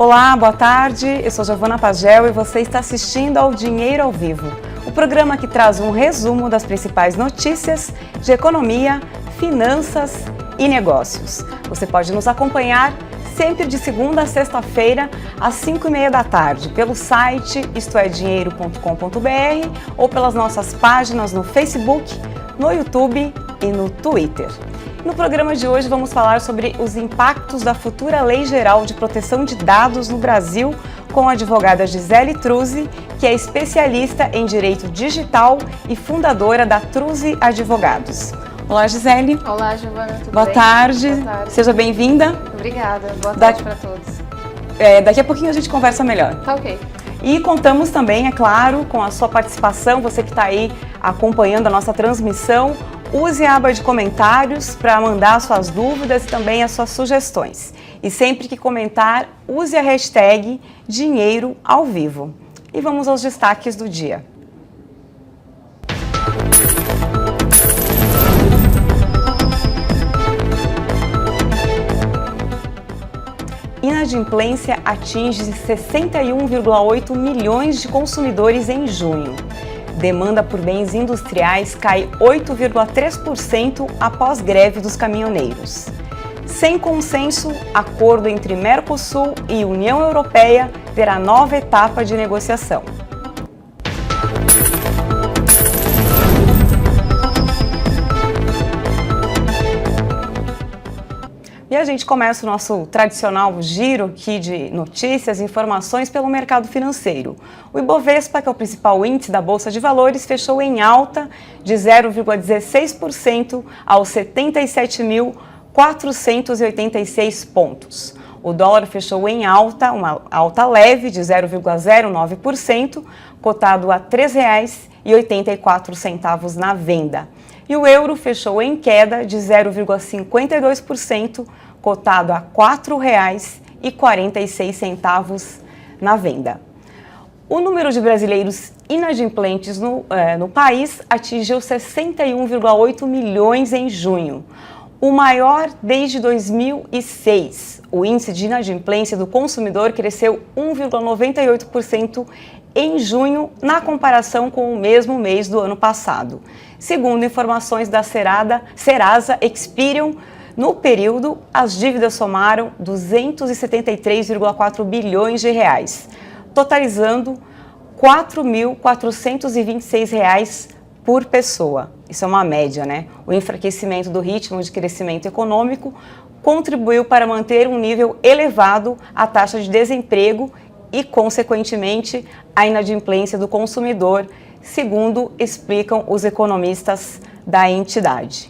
Olá, boa tarde, eu sou Giovana Pagel e você está assistindo ao Dinheiro ao Vivo, o programa que traz um resumo das principais notícias de economia, finanças e negócios. Você pode nos acompanhar sempre de segunda a sexta-feira, às 5h30 da tarde, pelo site istoedinheiro.com.br ou pelas nossas páginas no Facebook, no YouTube e no Twitter. No programa de hoje vamos falar sobre os impactos da futura Lei Geral de Proteção de Dados no Brasil com a advogada Gisele Truzzi, que é especialista em direito digital e fundadora da Truzzi Advogados. Olá, Gisele. Olá, Giovana, tudo bem? Boa tarde. Boa tarde. Seja bem-vinda. Obrigada, boa tarde para todos. Daqui a pouquinho a gente conversa melhor. Tá ok. E contamos também, é claro, com a sua participação, você que está aí acompanhando a nossa transmissão. Use a aba de comentários para mandar suas dúvidas e também as suas sugestões. E sempre que comentar, use a hashtag Dinheiro ao Vivo. E vamos aos destaques do dia. Inadimplência atinge 61,8 milhões de consumidores em junho. Demanda por bens industriais cai 8,3% após greve dos caminhoneiros. Sem consenso, acordo entre Mercosul e União Europeia terá nova etapa de negociação. E a gente começa o nosso tradicional giro aqui de notícias e informações pelo mercado financeiro. O Ibovespa, que é o principal índice da Bolsa de Valores, fechou em alta de 0,16% aos 77.486 pontos. O dólar fechou em alta, uma alta leve de 0,09%, cotado a R$ 3,84 na venda. E o euro fechou em queda de 0,52%, cotado a R$ 4,46 na venda. O número de brasileiros inadimplentes no país atingiu 61,8 milhões em junho, o maior desde 2006. O índice de inadimplência do consumidor cresceu 1,98% em junho, na comparação com o mesmo mês do ano passado. Segundo informações da Serasa Experian, no período, as dívidas somaram 273,4 bilhões de reais, totalizando R$ 4.426 por pessoa. Isso é uma média, né? O enfraquecimento do ritmo de crescimento econômico contribuiu para manter um nível elevado a taxa de desemprego e, consequentemente, a inadimplência do consumidor, segundo explicam os economistas da entidade.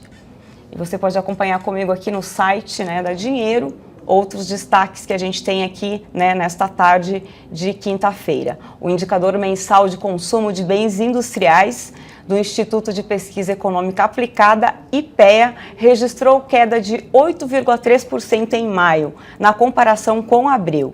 E você pode acompanhar comigo aqui no site, né, da Dinheiro, outros destaques que a gente tem aqui, né, nesta tarde de quinta-feira. O indicador mensal de consumo de bens industriais do Instituto de Pesquisa Econômica Aplicada, IPEA, registrou queda de 8,3% em maio, na comparação com abril.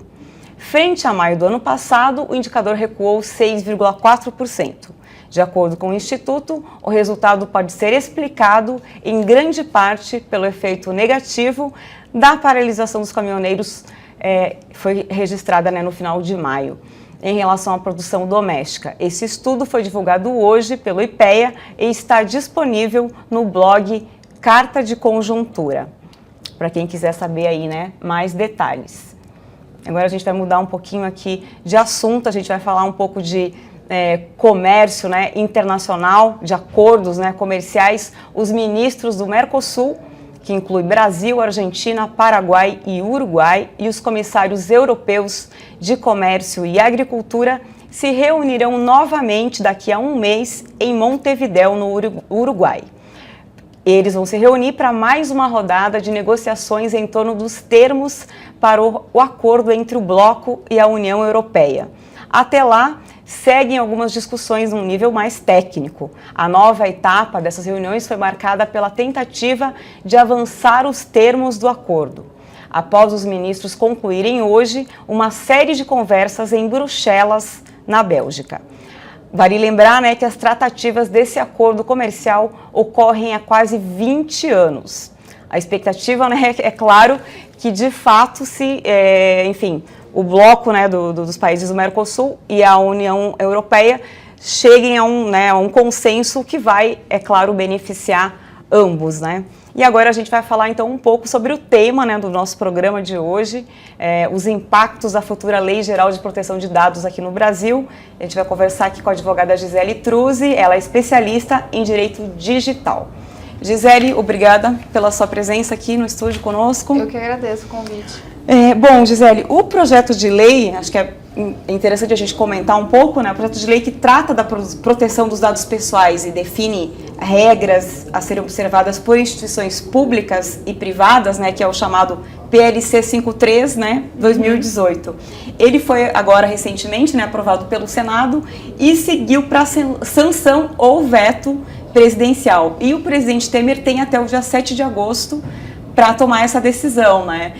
Frente a maio do ano passado, o indicador recuou 6,4%. De acordo com o Instituto, o resultado pode ser explicado em grande parte pelo efeito negativo da paralisação dos caminhoneiros, foi registrada, né, no final de maio, em relação à produção doméstica. Esse estudo foi divulgado hoje pelo IPEA e está disponível no blog Carta de Conjuntura, para quem quiser saber aí, né, mais detalhes. Agora a gente vai mudar um pouquinho aqui de assunto, a gente vai falar um pouco de comércio, né, internacional, de acordos, né, comerciais. Os ministros do Mercosul, que inclui Brasil, Argentina, Paraguai e Uruguai, e os comissários europeus de comércio e agricultura se reunirão novamente daqui a um mês em Montevidéu, no Uruguai. Eles vão se reunir para mais uma rodada de negociações em torno dos termos para o acordo entre o bloco e a União Europeia. Até lá, seguem algumas discussões num nível mais técnico. A nova etapa dessas reuniões foi marcada pela tentativa de avançar os termos do acordo. Após os ministros concluírem hoje uma série de conversas em Bruxelas, na Bélgica. Vale lembrar, né, que as tratativas desse acordo comercial ocorrem há quase 20 anos. A expectativa, né, é claro, que de fato o bloco, né, dos países do Mercosul e a União Europeia cheguem a um consenso que vai, é claro, beneficiar ambos, né? E agora a gente vai falar então um pouco sobre o tema, né, do nosso programa de hoje, os impactos da futura Lei Geral de Proteção de Dados aqui no Brasil. A gente vai conversar aqui com a advogada Gisele Truzzi, ela é especialista em direito digital. Gisele, obrigada pela sua presença aqui no estúdio conosco. Eu que agradeço o convite. Bom, Gisele, o projeto de lei, acho que é interessante a gente comentar um pouco, né? O projeto de lei que trata da proteção dos dados pessoais e define regras a serem observadas por instituições públicas e privadas, né? Que é o chamado PLC 53, né? 2018. Ele foi agora recentemente, né, aprovado pelo Senado e seguiu para sanção ou veto presidencial. E o presidente Temer tem até o dia 7 de agosto para tomar essa decisão, né?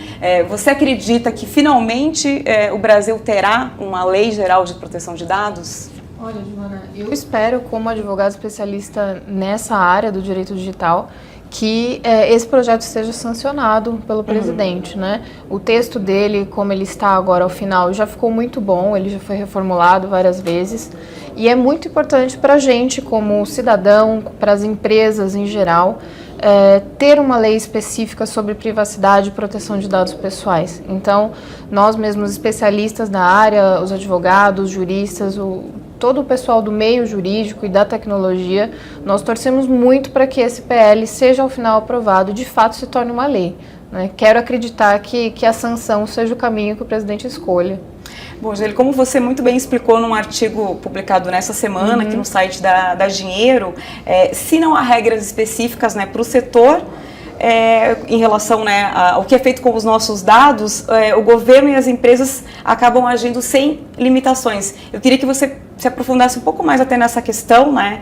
Você acredita que finalmente o Brasil terá uma lei geral de proteção de dados? Olha, Joana, eu espero, como advogada especialista nessa área do direito digital, que esse projeto seja sancionado pelo presidente, né? O texto dele, como ele está agora ao final, já ficou muito bom, ele já foi reformulado várias vezes e é muito importante para a gente, como cidadão, para as empresas em geral, ter uma lei específica sobre privacidade e proteção de dados pessoais. Então, nós mesmos especialistas na área, os advogados, juristas, todo o pessoal do meio jurídico e da tecnologia, nós torcemos muito para que esse PL seja ao final aprovado e de fato se torne uma lei, né? Quero acreditar que a sanção seja o caminho que o presidente escolha. Bom, Gisele, como você muito bem explicou num artigo publicado nessa semana aqui no site da Dinheiro, se não há regras específicas, né, para o setor, em relação, né, ao que é feito com os nossos dados, o governo e as empresas acabam agindo sem limitações. Eu queria que você se aprofundasse um pouco mais até nessa questão, né,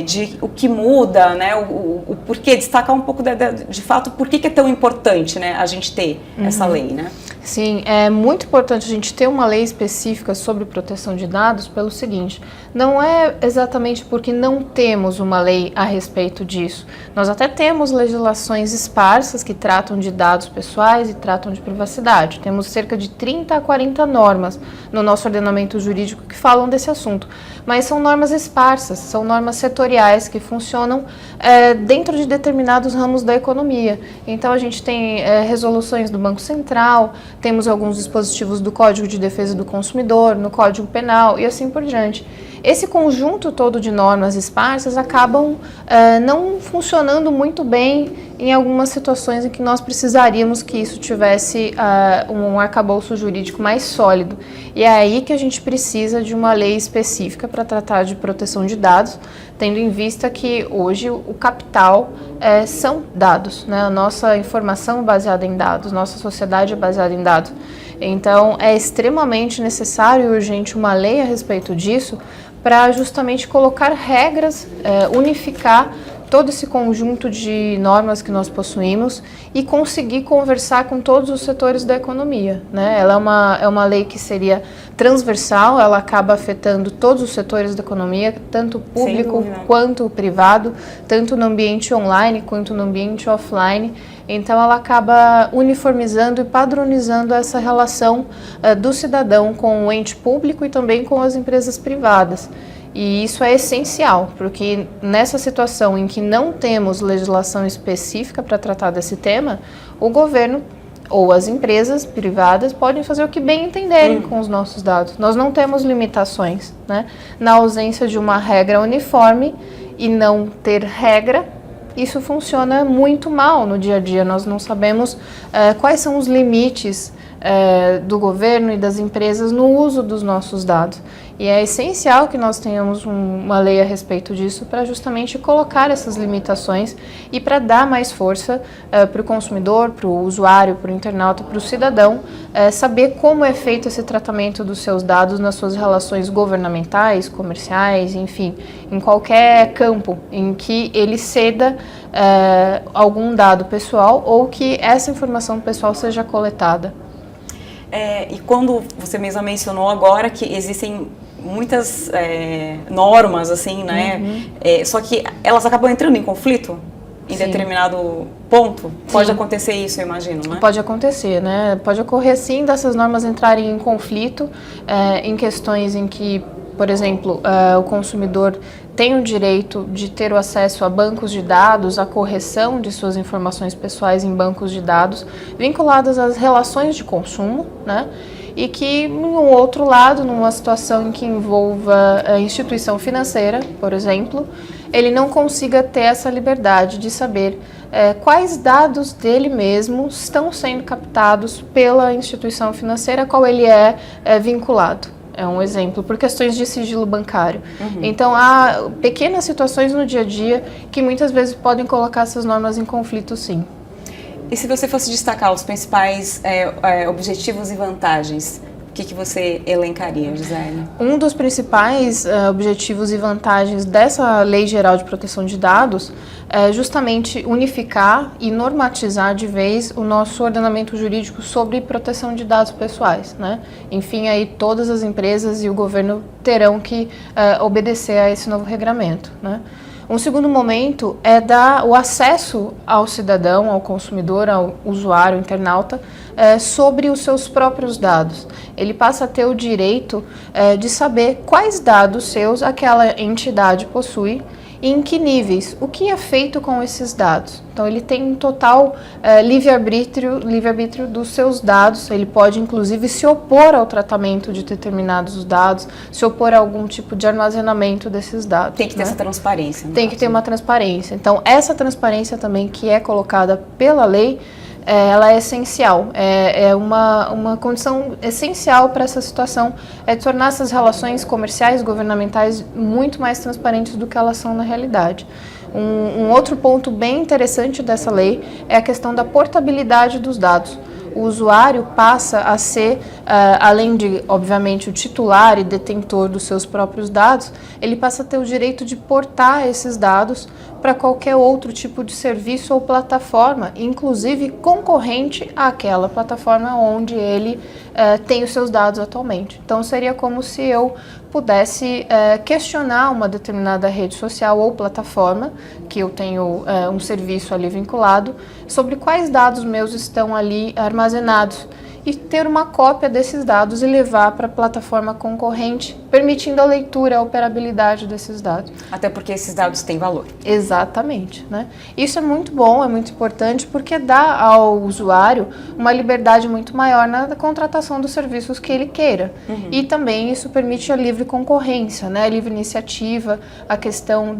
de o que muda, né, o porquê, destacar um pouco de fato por que é tão importante, né, a gente ter essa lei, né? Sim, é muito importante a gente ter uma lei específica sobre proteção de dados pelo seguinte, não é exatamente porque não temos uma lei a respeito disso. Nós até temos legislações esparsas que tratam de dados pessoais e tratam de privacidade. Temos cerca de 30 a 40 normas no nosso ordenamento jurídico que falam desse assunto, mas são normas esparsas, são normas setoriais que funcionam dentro de determinados ramos da economia. Então a gente tem resoluções do Banco Central, temos alguns dispositivos do Código de Defesa do Consumidor, no Código Penal e assim por diante. Esse conjunto todo de normas esparsas acabam não funcionando muito bem em algumas situações em que nós precisaríamos que isso tivesse um arcabouço jurídico mais sólido. E é aí que a gente precisa de uma lei específica para tratar de proteção de dados, tendo em vista que hoje o capital são dados, né? A nossa informação é baseada em dados, nossa sociedade é baseada em dados. Então, é extremamente necessário e urgente uma lei a respeito disso para justamente colocar regras, unificar todo esse conjunto de normas que nós possuímos e conseguir conversar com todos os setores da economia, né? Ela é uma lei que seria transversal, ela acaba afetando todos os setores da economia, tanto o público quanto o privado, tanto no ambiente online quanto no ambiente offline. Então, ela acaba uniformizando e padronizando essa relação do cidadão com o ente público e também com as empresas privadas. E isso é essencial, porque nessa situação em que não temos legislação específica para tratar desse tema, o governo ou as empresas privadas podem fazer o que bem entenderem com os nossos dados. Nós não temos limitações, né? Na ausência de uma regra uniforme e não ter regra, isso funciona muito mal no dia a dia. Nós não sabemos quais são os limites do governo e das empresas no uso dos nossos dados. E é essencial que nós tenhamos uma lei a respeito disso para justamente colocar essas limitações e para dar mais força para o consumidor, para o usuário, para o internauta, para o cidadão, saber como é feito esse tratamento dos seus dados nas suas relações governamentais, comerciais, enfim, em qualquer campo em que ele ceda algum dado pessoal ou que essa informação pessoal seja coletada. E quando você mesma mencionou agora que existem muitas normas, assim, né? Só que elas acabam entrando em conflito em determinado ponto? Pode Sim. acontecer isso, eu imagino, né? Pode acontecer, né? Pode ocorrer sim dessas normas entrarem em conflito em questões em que, por exemplo, o consumidor tem o direito de ter o acesso a bancos de dados, a correção de suas informações pessoais em bancos de dados vinculadas às relações de consumo, né? E que, no outro lado, numa situação em que envolva a instituição financeira, por exemplo, ele não consiga ter essa liberdade de saber quais dados dele mesmo estão sendo captados pela instituição financeira a qual ele é vinculado. É um exemplo, por questões de sigilo bancário. Então, há pequenas situações no dia a dia que muitas vezes podem colocar essas normas em conflito, sim. E se você fosse destacar os principais objetivos e vantagens, o que você elencaria, Gisele? Um dos principais objetivos e vantagens dessa Lei Geral de Proteção de Dados é justamente unificar e normatizar de vez o nosso ordenamento jurídico sobre proteção de dados pessoais, né? Enfim, aí todas as empresas e o governo terão que obedecer a esse novo regramento, né? Um segundo momento é dar o acesso ao cidadão, ao consumidor, ao usuário, internauta, sobre os seus próprios dados. Ele passa a ter o direito de saber quais dados seus aquela entidade possui e em que níveis, o que é feito com esses dados. Então, ele tem um total livre-arbítrio dos seus dados, ele pode, inclusive, se opor ao tratamento de determinados dados, se opor a algum tipo de armazenamento desses dados. Tem que ter essa transparência. Tem que ter uma transparência. Então, essa transparência também que é colocada pela lei, ela é essencial, é uma condição essencial para essa situação, é tornar essas relações comerciais, governamentais, muito mais transparentes do que elas são na realidade. Um outro ponto bem interessante dessa lei é a questão da portabilidade dos dados. O usuário passa a ser, além de, obviamente, o titular e detentor dos seus próprios dados, ele passa a ter o direito de portar esses dados para qualquer outro tipo de serviço ou plataforma, inclusive concorrente àquela plataforma onde ele tem os seus dados atualmente. Então, seria como se eu pudesse questionar uma determinada rede social ou plataforma, que eu tenho um serviço ali vinculado, sobre quais dados meus estão ali armazenados, e ter uma cópia desses dados e levar para a plataforma concorrente, permitindo a leitura, a operabilidade desses dados. Até porque esses dados têm valor. Exatamente, né? Isso é muito bom, é muito importante, porque dá ao usuário uma liberdade muito maior na contratação dos serviços que ele queira. E também isso permite a livre concorrência, né? A livre iniciativa, a questão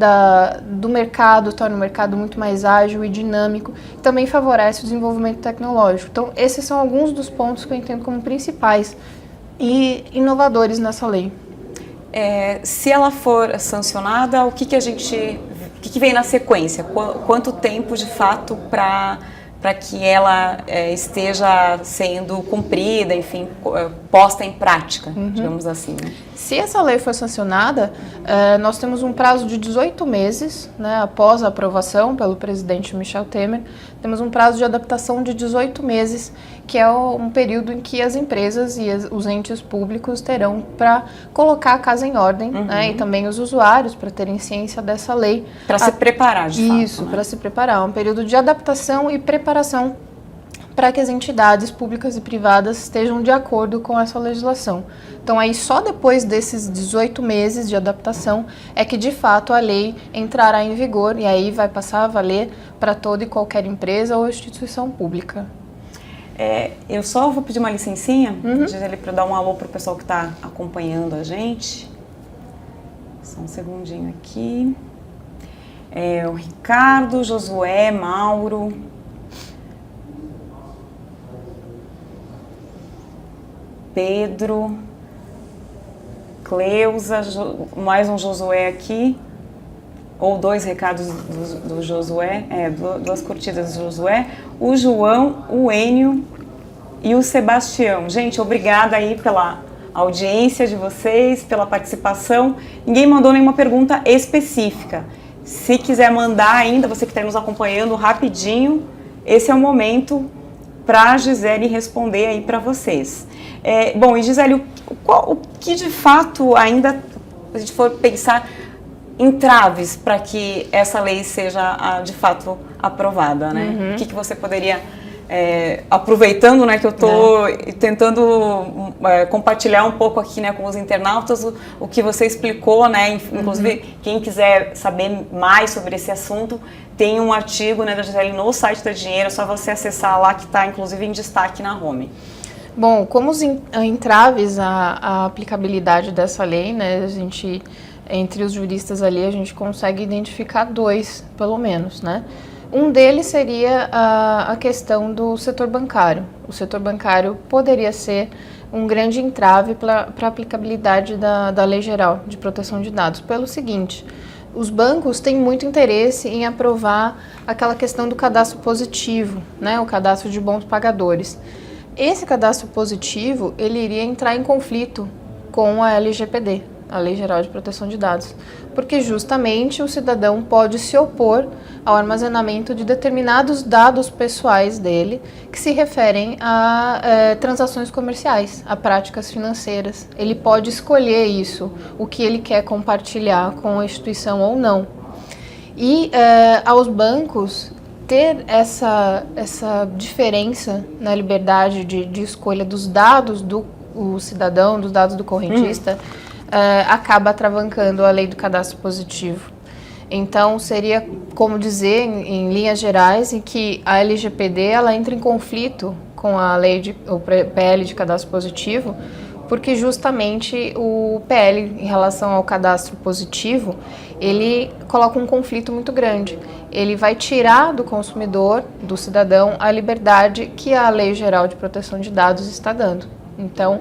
do mercado, torna o mercado muito mais ágil e dinâmico, e também favorece o desenvolvimento tecnológico. Então, esses são alguns dos pontos que eu entendo como principais e inovadores nessa lei. Se ela for sancionada, o que vem na sequência? Quanto tempo, de fato, para que ela esteja sendo cumprida, enfim, posta em prática, digamos assim, né? Se essa lei for sancionada, nós temos um prazo de 18 meses, né, após a aprovação pelo presidente Michel Temer, temos um prazo de adaptação de 18 meses, que é um período em que as empresas e os entes públicos terão para colocar a casa em ordem, né, e também os usuários para terem ciência dessa lei. Para se preparar, de fato. Isso, para se preparar. Um período de adaptação e preparação para que as entidades públicas e privadas estejam de acordo com essa legislação. Então, aí só depois desses 18 meses de adaptação é que, de fato, a lei entrará em vigor e aí vai passar a valer para toda e qualquer empresa ou instituição pública. Eu só vou pedir uma licencinha, Gisele, para dar um alô para o pessoal que está acompanhando a gente. Só um segundinho aqui. O Ricardo, Josué, Mauro... Pedro, Cleusa, mais um Josué aqui, ou dois recados do Josué, duas curtidas do Josué, o João, o Enio e o Sebastião. Gente, obrigada aí pela audiência de vocês, pela participação. Ninguém mandou nenhuma pergunta específica. Se quiser mandar ainda, você que está nos acompanhando rapidinho, esse é o momento para a Gisele responder aí para vocês. Bom, e Gisele, o que de fato ainda, se a gente for pensar, entraves para que essa lei seja de fato aprovada, né? O que você poderia, aproveitando, né, que eu estou tentando compartilhar um pouco aqui, né, com os internautas o que você explicou, né? Inclusive, quem quiser saber mais sobre esse assunto, tem um artigo, né, da Gisele no site da Dinheiro, é só você acessar lá, que está inclusive em destaque na home. Bom, como os entraves à aplicabilidade dessa lei, né, entre os juristas ali, a gente consegue identificar 2, pelo menos, né? Um deles seria a questão do setor bancário. O setor bancário poderia ser um grande entrave para a aplicabilidade da Lei Geral de Proteção de Dados, pelo seguinte: os bancos têm muito interesse em aprovar aquela questão do cadastro positivo, né, o cadastro de bons pagadores. Esse cadastro positivo, ele iria entrar em conflito com a LGPD, a Lei Geral de Proteção de Dados, porque justamente o cidadão pode se opor ao armazenamento de determinados dados pessoais dele que se referem a transações comerciais, a práticas financeiras. Ele pode escolher isso, o que ele quer compartilhar com a instituição ou não. E aos bancos ter essa diferença na liberdade de escolha dos dados do cidadão, dos dados do correntista, acaba atravancando a lei do cadastro positivo. Então, seria como dizer, em linhas gerais, em que a LGPD ela entra em conflito com a lei o PL de cadastro positivo, porque justamente o PL, em relação ao cadastro positivo, ele coloca um conflito muito grande. Ele vai tirar do consumidor, do cidadão, a liberdade que a Lei Geral de Proteção de Dados está dando. Então,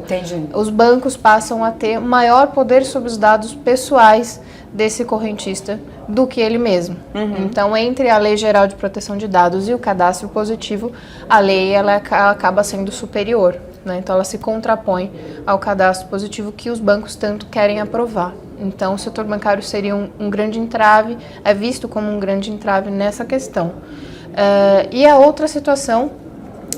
os bancos passam a ter maior poder sobre os dados pessoais desse correntista do que ele mesmo. Então, entre a Lei Geral de Proteção de Dados e o cadastro positivo, a lei ela acaba sendo superior, né? Então, ela se contrapõe ao cadastro positivo que os bancos tanto querem aprovar. Então, o setor bancário seria um grande entrave, é visto como um grande entrave nessa questão. E a outra situação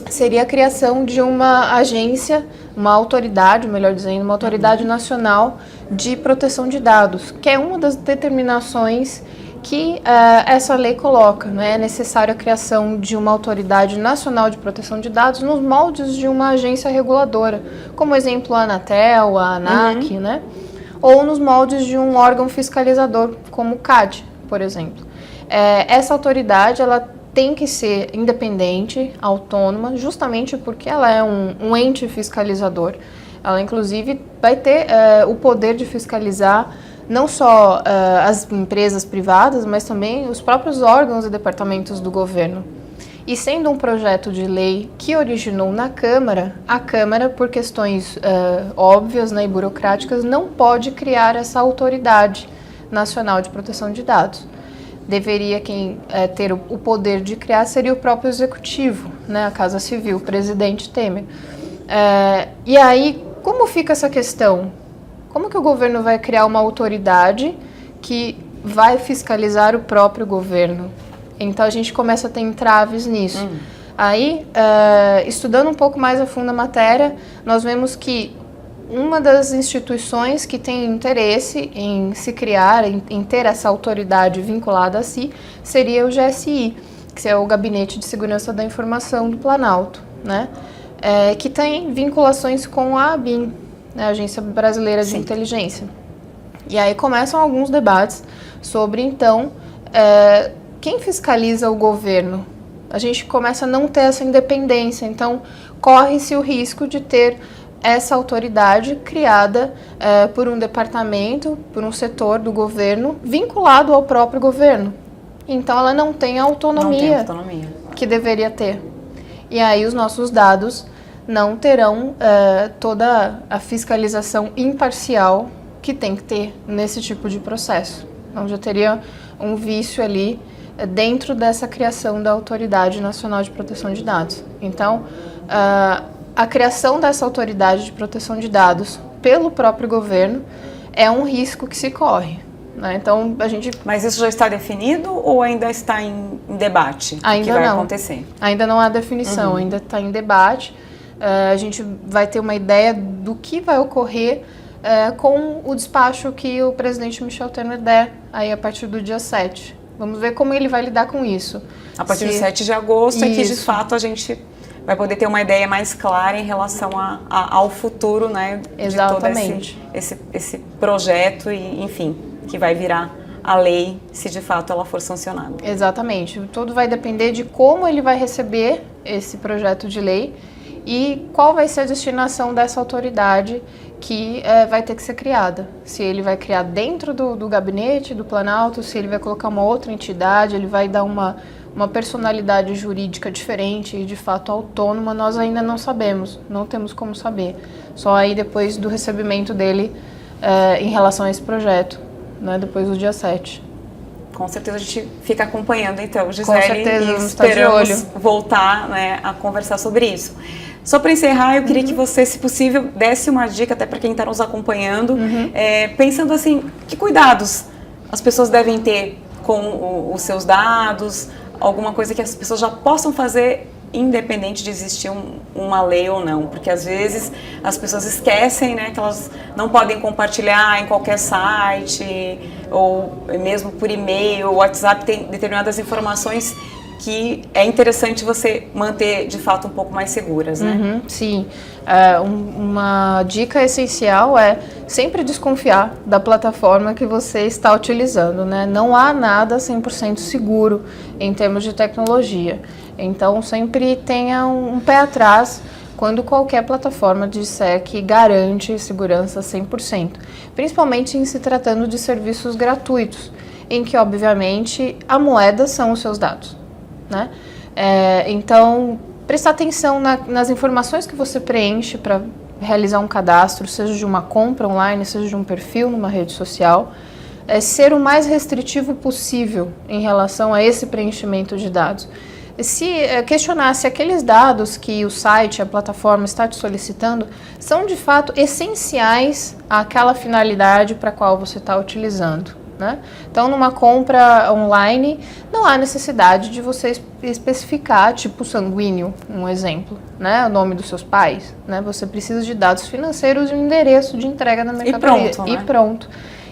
seria a criação de uma agência, uma autoridade, melhor dizendo, uma autoridade nacional de proteção de dados, que é uma das determinações que essa lei coloca, né? É necessária a criação de uma autoridade nacional de proteção de dados nos moldes de uma agência reguladora, como exemplo a Anatel, a ANAC, né? Ou nos moldes de um órgão fiscalizador, como o CAD, por exemplo. Essa autoridade, ela tem que ser independente, autônoma, justamente porque ela é um ente fiscalizador. Ela, inclusive, vai ter o poder de fiscalizar não só as empresas privadas, mas também os próprios órgãos e departamentos do governo. E sendo um projeto de lei que originou na Câmara, a Câmara, por questões óbvias, né, e burocráticas, não pode criar essa autoridade nacional de proteção de dados. Deveria quem ter o poder de criar seria o próprio Executivo, né, a Casa Civil, o presidente Temer. E aí, como fica essa questão? Como que o governo vai criar uma autoridade que vai fiscalizar o próprio governo? Então, a gente começa a ter entraves nisso. Aí, estudando um pouco mais a fundo a matéria, nós vemos que uma das instituições que tem interesse em se criar, em ter essa autoridade vinculada a si, seria o GSI, que é o Gabinete de Segurança da Informação do Planalto, né? Que tem vinculações com a ABIN, né? A Agência Brasileira de Inteligência. E aí começam alguns debates sobre, então, quem fiscaliza o governo? A gente começa a não ter essa independência, então corre-se o risco de ter essa autoridade criada por um departamento, por um setor do governo, vinculado ao próprio governo. Então, ela não tem a autonomia que deveria ter. E aí, os nossos dados não terão toda a fiscalização imparcial que tem que ter nesse tipo de processo. Então, já teria um vício ali dentro dessa criação da Autoridade Nacional de Proteção de Dados. Então, a criação dessa autoridade de proteção de dados pelo próprio governo é um risco que se corre, né? Então, a gente... Mas isso já está definido ou ainda está em debate? Ainda que vai não. acontecer? Ainda não há definição, ainda está em debate. A gente vai ter uma ideia do que vai ocorrer com o despacho que o presidente Michel Temer der aí a partir do dia 7. Vamos ver como ele vai lidar com isso. A partir do 7 de agosto é que, de fato, a gente vai poder ter uma ideia mais clara em relação ao futuro, né? Exatamente. De todo esse projeto e, enfim, que vai virar a lei, se de fato ela for sancionada. Exatamente. Tudo vai depender de como ele vai receber esse projeto de lei e qual vai ser a destinação dessa autoridade que vai ter que ser criada. Se ele vai criar dentro do gabinete do Planalto, se ele vai colocar uma outra entidade, ele vai dar uma personalidade jurídica diferente e de fato autônoma, nós ainda não sabemos, não temos como saber. Só aí depois do recebimento dele em relação a esse projeto, né, depois do dia 7. Com certeza a gente fica acompanhando então, Gisele, com certeza, e esperamos voltar, né, a conversar sobre isso. Só para encerrar, eu queria que você, se possível, desse uma dica até para quem está nos acompanhando, pensando assim, que cuidados as pessoas devem ter com os seus dados, alguma coisa que as pessoas já possam fazer independente de existir uma lei ou não, porque às vezes as pessoas esquecem, né, que elas não podem compartilhar em qualquer site ou mesmo por e-mail, o WhatsApp tem determinadas informações que é interessante você manter de fato um pouco mais seguras, né? Sim, uma dica essencial é sempre desconfiar da plataforma que você está utilizando, né? Não há nada 100% seguro em termos de tecnologia, então sempre tenha um pé atrás quando qualquer plataforma disser que garante segurança 100%, principalmente em se tratando de serviços gratuitos, em que obviamente a moeda são os seus dados. Né? Então, prestar atenção nas informações que você preenche para realizar um cadastro, seja de uma compra online, seja de um perfil numa rede social, ser o mais restritivo possível em relação a esse preenchimento de dados. Questionar se aqueles dados que o site, a plataforma está te solicitando são de fato essenciais àquela finalidade para a qual você está utilizando. Né? Então, numa compra online, não há necessidade de você especificar tipo sanguíneo, um exemplo, né? O nome dos seus pais. Né? Você precisa de dados financeiros e um endereço de entrega na mercadoria. E pronto. Pronto.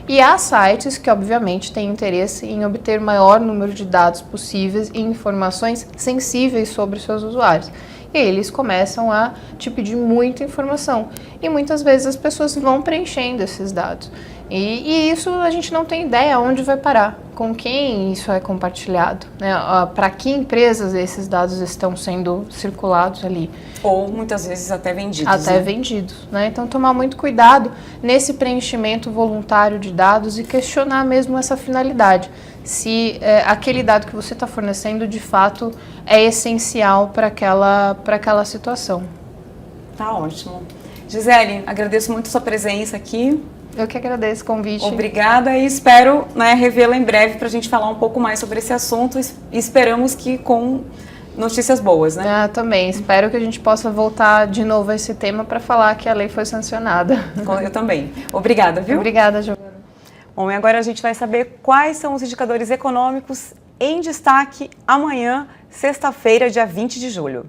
E há sites que, obviamente, têm interesse em obter o maior número de dados possíveis e informações sensíveis sobre os seus usuários. E eles começam a te pedir muita informação. E muitas vezes as pessoas vão preenchendo esses dados. E isso a gente não tem ideia onde vai parar, com quem isso é compartilhado, né? Para que empresas esses dados estão sendo circulados ali. Ou muitas vezes até vendidos. Até vendidos, né? Então tomar muito cuidado nesse preenchimento voluntário de dados e questionar mesmo essa finalidade. Se aquele dado que você está fornecendo de fato é essencial para aquela situação. Tá ótimo. Gisele, agradeço muito a sua presença aqui. Eu que agradeço o convite. Obrigada e espero, né, revê-la em breve para a gente falar um pouco mais sobre esse assunto e esperamos que com notícias boas, né? Também. Espero que a gente possa voltar de novo a esse tema para falar que a lei foi sancionada. Eu também. Obrigada, viu? Obrigada, Giovana. Bom, e agora a gente vai saber quais são os indicadores econômicos em destaque amanhã, sexta-feira, dia 20 de julho.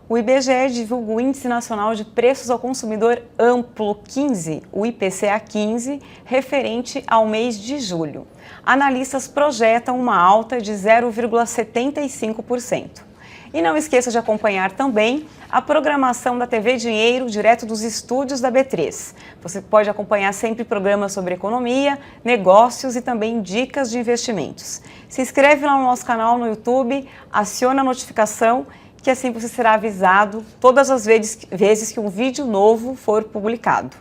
O IBGE divulga o Índice Nacional de Preços ao Consumidor Amplo 15, o IPCA 15, referente ao mês de julho. Analistas projetam uma alta de 0,75%. E não esqueça de acompanhar também a programação da TV Dinheiro, direto dos estúdios da B3. Você pode acompanhar sempre programas sobre economia, negócios e também dicas de investimentos. Se inscreve lá no nosso canal no YouTube, aciona a notificação, que assim você será avisado todas as vezes que um vídeo novo for publicado.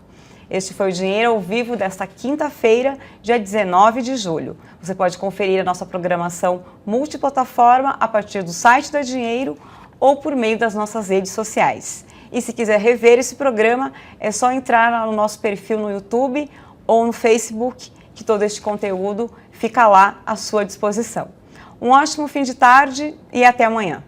Este foi o Dinheiro ao Vivo desta quinta-feira, dia 19 de julho. Você pode conferir a nossa programação multiplataforma a partir do site da Dinheiro ou por meio das nossas redes sociais. E se quiser rever esse programa, é só entrar no nosso perfil no YouTube ou no Facebook, que todo este conteúdo fica lá à sua disposição. Um ótimo fim de tarde e até amanhã.